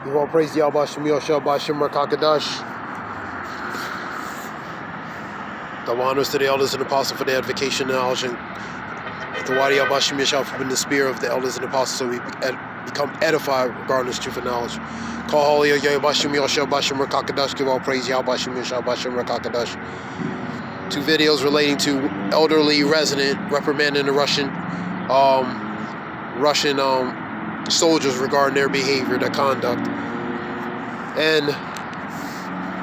Give all praise to Yahweh Shem Yoshua Bashem Rakakadash. Double honors to the elders and apostles for the edification, knowledge, and the Wadi Yahweh Shem Yoshua for the spirit of the elders and apostles, so we become edified regarding this truth and knowledge. Call holy Yahweh Shem Yoshua Bashem Rakakadash. Give all praise Yahweh Shem Yoshua Bashem Rakakadash. 2 videos relating to elderly resident reprimanding the Russian soldiers regarding their behavior, their conduct. And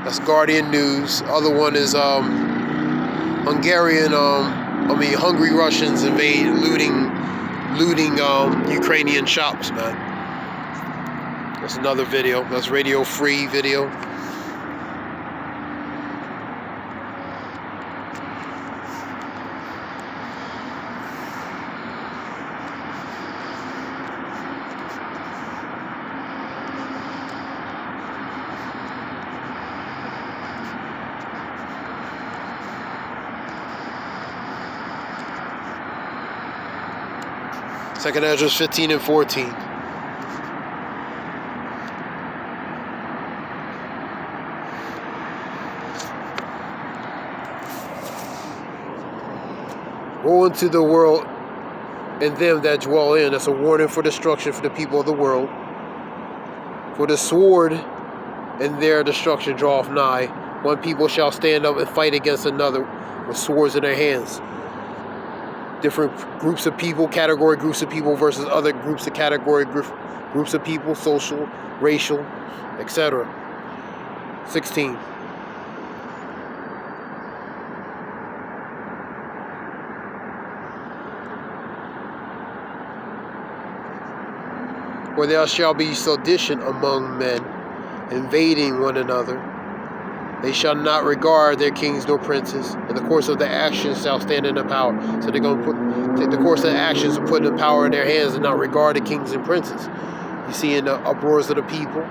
that's Guardian News. Other one is hungry Russians invade, looting Ukrainian shops, man. That's another video. That's Radio Free video. Second Ezra 15 and 14. Woe unto the world and them that dwell in. That's a warning for destruction for the people of the world. For the sword and their destruction draweth nigh. One people shall stand up and fight against another with swords in their hands. Different groups of people, category groups of people versus other groups of category groups of people, social, racial, etc. 16. Where there shall be sedition among men, invading one another. They shall not regard their kings nor princes, and the course of their actions shall stand in their power. So they're going to take the course of their actions and put the power in their hands and not regard the kings and princes. You see in the uproars of the people,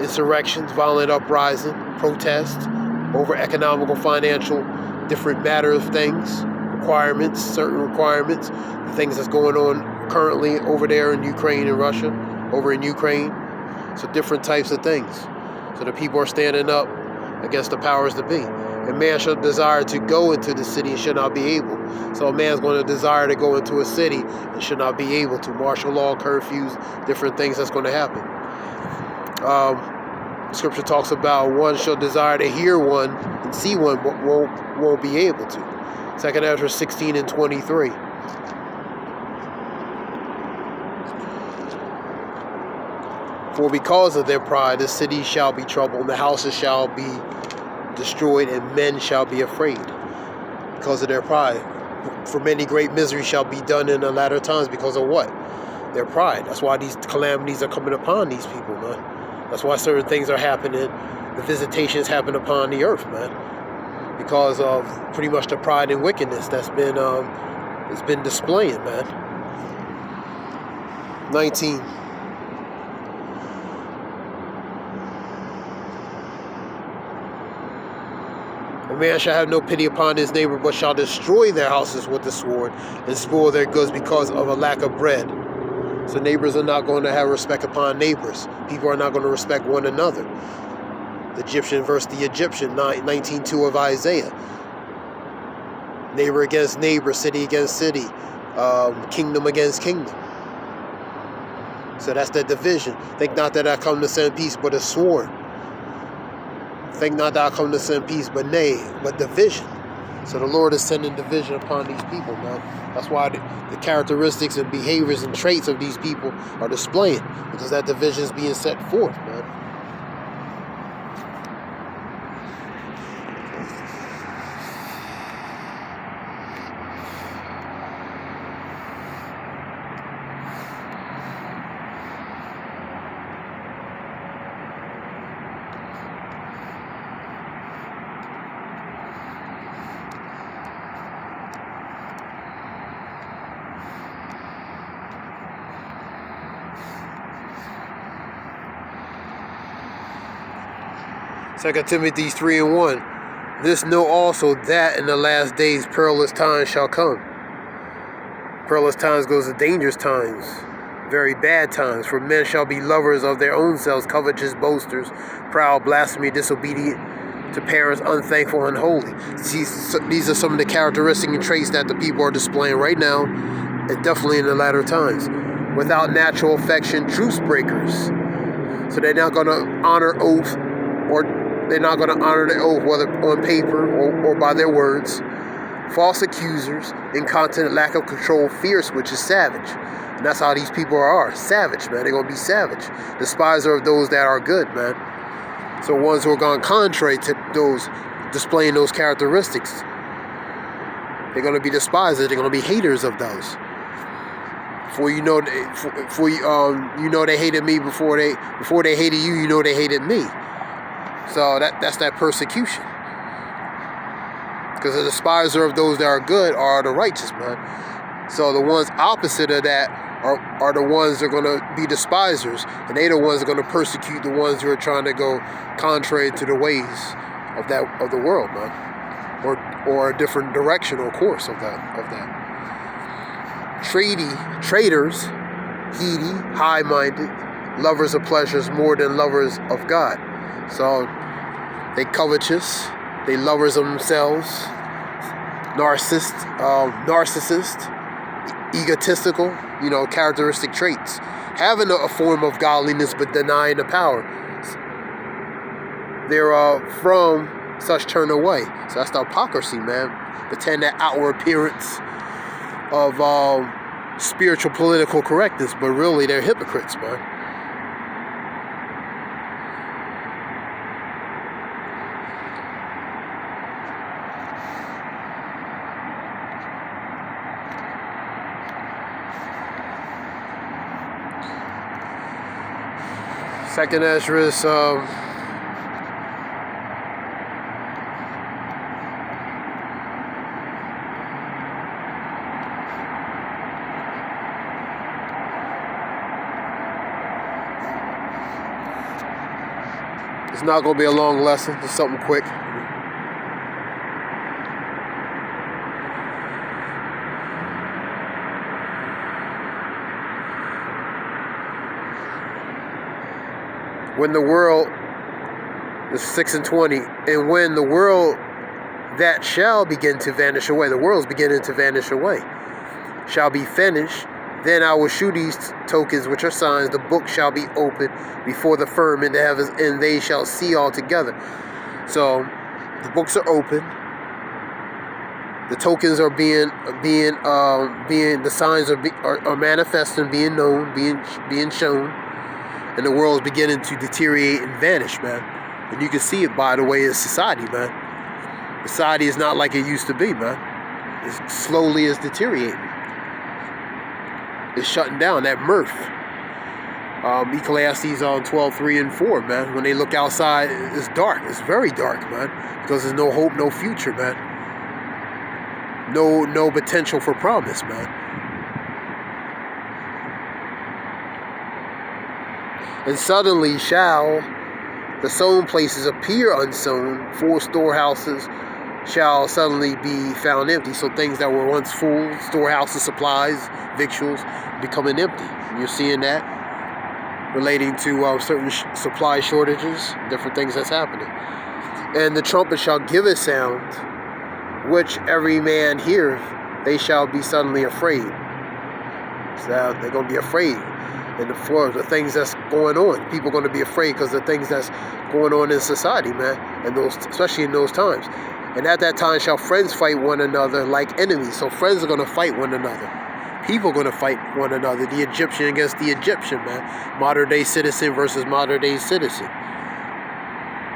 insurrections, violent uprising, protests over economical, financial, different matter of things, requirements, certain requirements, the things that's going on currently over there in Ukraine and Russia, over in Ukraine. So different types of things. So the people are standing up against the powers that be. And man shall desire to go into the city and should not be able. So a man's going to desire to go into a city and should not be able to. Martial law, curfews, different things that's going to happen. Scripture talks about one shall desire to hear one and see one, but won't be able to. 2 Ezra 16 and 23. For because of their pride, the city shall be troubled, and the houses shall be destroyed, and men shall be afraid. Because of their pride. For many great misery shall be done in the latter times because of what? Their pride. That's why these calamities are coming upon these people, man. That's why certain things are happening. The visitations happen upon the earth, man. Because of pretty much the pride and wickedness that's been it's been displaying, man. 19. A man shall have no pity upon his neighbor, but shall destroy their houses with the sword and spoil their goods because of a lack of bread. So neighbors are not going to have respect upon neighbors. People are not going to respect one another. The Egyptian versus the Egyptian, 19:2 of Isaiah. Neighbor against neighbor, city against city, kingdom against kingdom. So that's the division. Think not that I come to send peace, but a sword. Think not that I come to send peace, but division. So the Lord is sending division upon these people, man. That's why the characteristics and behaviors and traits of these people are displaying, because that division is being set forth, man. Second Timothy 3 and 1. This know also that in the last days perilous times shall come. Perilous times goes to dangerous times. very bad times. For men shall be lovers of their own selves, covetous, boasters, proud, blasphemy, disobedient to parents, unthankful, unholy. These are some of the characteristics and traits that the people are displaying right now, and definitely in the latter times. Without natural affection, truce breakers. So they're not going to honor oath, or they're not going to honor the oath, whether on paper or by their words. False accusers, incontinent, lack of control, fierce, which is savage. And that's how these people are, savage, man. They're going to be savage. Despiser of those that are good, man. So ones who are going contrary to those, displaying those characteristics, they're going to be despisers. They're going to be haters of those. You know they hated me before they hated you. You know they hated me. So that's that persecution. Because the despiser of those that are good are the righteous, man. So the ones opposite of that are the ones that are going to be despisers, and they the ones that are going to persecute the ones who are trying to go contrary to the ways of the world, man, or a different direction or course of that. Traitors, heedy, high-minded, lovers of pleasures more than lovers of God. So they covetous, they lovers of themselves, narcissist, egotistical, characteristic traits. Having a form of godliness but denying the power. They're from such turn away. So that's the hypocrisy, man. Pretend that outward appearance of spiritual political correctness, but really they're hypocrites, man. Second Ezra is it's not going to be a long lesson. Just something quick. When the world is 6:20, and when the world that shall begin to vanish away, the world's beginning to vanish away, shall be finished, then I will shew these tokens which are signs. The book shall be opened before the firm in the heavens, and they shall see all together. So the books are open. The tokens are being the signs are manifesting, being known, being shown. And the world is beginning to deteriorate and vanish, man. And you can see it, by the way, in society, man. Society is not like it used to be, man. It slowly is deteriorating. It's shutting down. That mirth. Ecclesiastes 12:3 and 4, man. When they look outside, it's dark. It's very dark, man. Because there's no hope, no future, man. No potential for promise, man. And suddenly shall the sown places appear unsown, full storehouses shall suddenly be found empty. So things that were once full, storehouses, supplies, victuals, becoming empty. And you're seeing that relating to certain supply shortages, different things that's happening. And the trumpet shall give a sound, which every man heareth, they shall be suddenly afraid. So they're going to be afraid. And the things that's going on, people are going to be afraid because the things that's going on in society, man, and especially in those times. And at that time shall friends fight one another like enemies. So friends are going to fight one another. People are going to fight one another. The Egyptian against the Egyptian, man. Modern day citizen versus modern day citizen.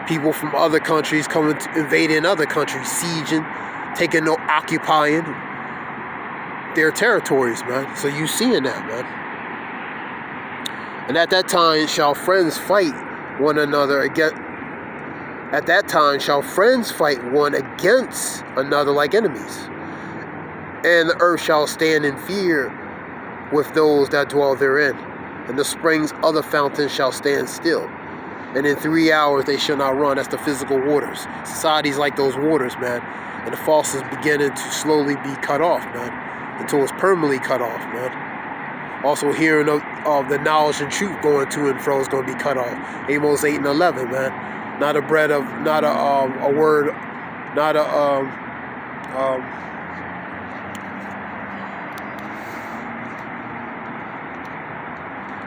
People from other countries coming to invading other countries, sieging, occupying their territories, man. So you seeing that, man. And at that time shall friends fight one another against. At that time shall friends fight one against another like enemies. And the earth shall stand in fear with those that dwell therein. And the springs of the fountains shall stand still. And in 3 hours they shall not run. That's the physical waters. Society's like those waters, man. And the false is beginning to slowly be cut off, man. Until it's permanently cut off, man. Also, hearing of the knowledge and truth going to and fro is going to be cut off. Amos 8 and 11, man. Not a bread of, not a word, not a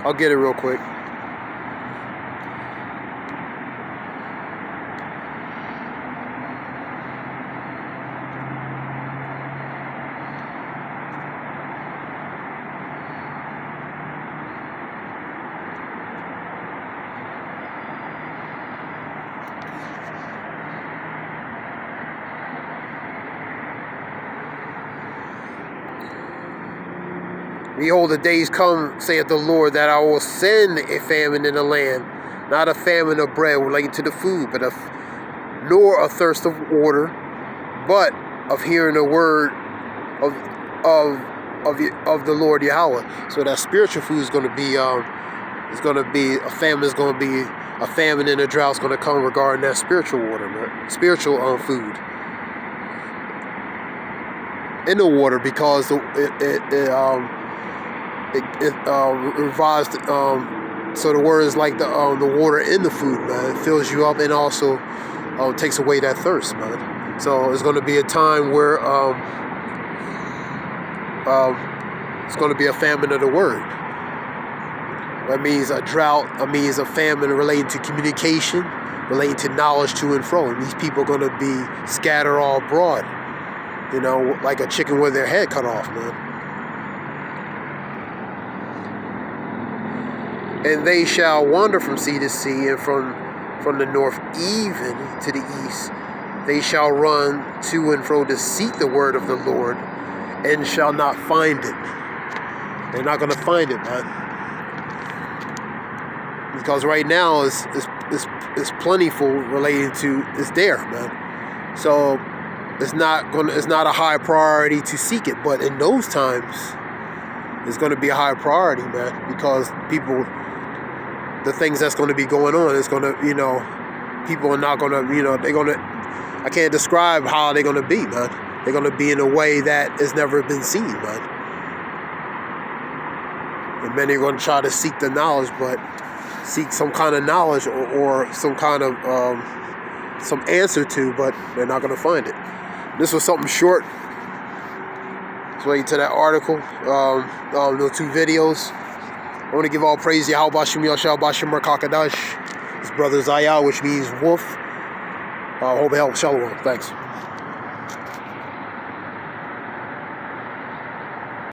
I'll get it real quick. Behold, the days come, saith the Lord, that I will send a famine in the land, not a famine of bread relating to the food, nor a thirst of water, but of hearing the word of the Lord Yahweh. So that spiritual food is going to be a famine. Is going to be a famine and a drought is going to come regarding that spiritual water, man. Spiritual food in the water, because it revised, so the word is like the water in the food, man. It fills you up and also takes away that thirst, man. So it's going to be a time where it's going to be a famine of the word. That means a drought. That means a famine relating to communication, relating to knowledge to and fro. And these people are going to be scattered all abroad, you know, like a chicken with their head cut off, man. And they shall wander from sea to sea, and from the north even to the east. They shall run to and fro to seek the word of the Lord, and shall not find it. They're not going to find it, man. Because right now it's plentiful relating to, it's there, man. So it's not a high priority to seek it. But in those times, it's going to be a high priority, man, because people, the things that's going to be going on is going to, you know, people are not going to, you know, they're going to, I can't describe how they're going to be, man. They're going to be in a way that has never been seen, man. And many are going to try to seek the knowledge, but seek some kind of knowledge or some kind of some answer to, but they're not going to find it. This was something short. Relating to that article, those 2 videos. I want to give all praise to Yahweh Bashim Yashal Bashim Merkakadash. His brother Zayah, which means wolf. Hope it helps. Shalom. Thanks.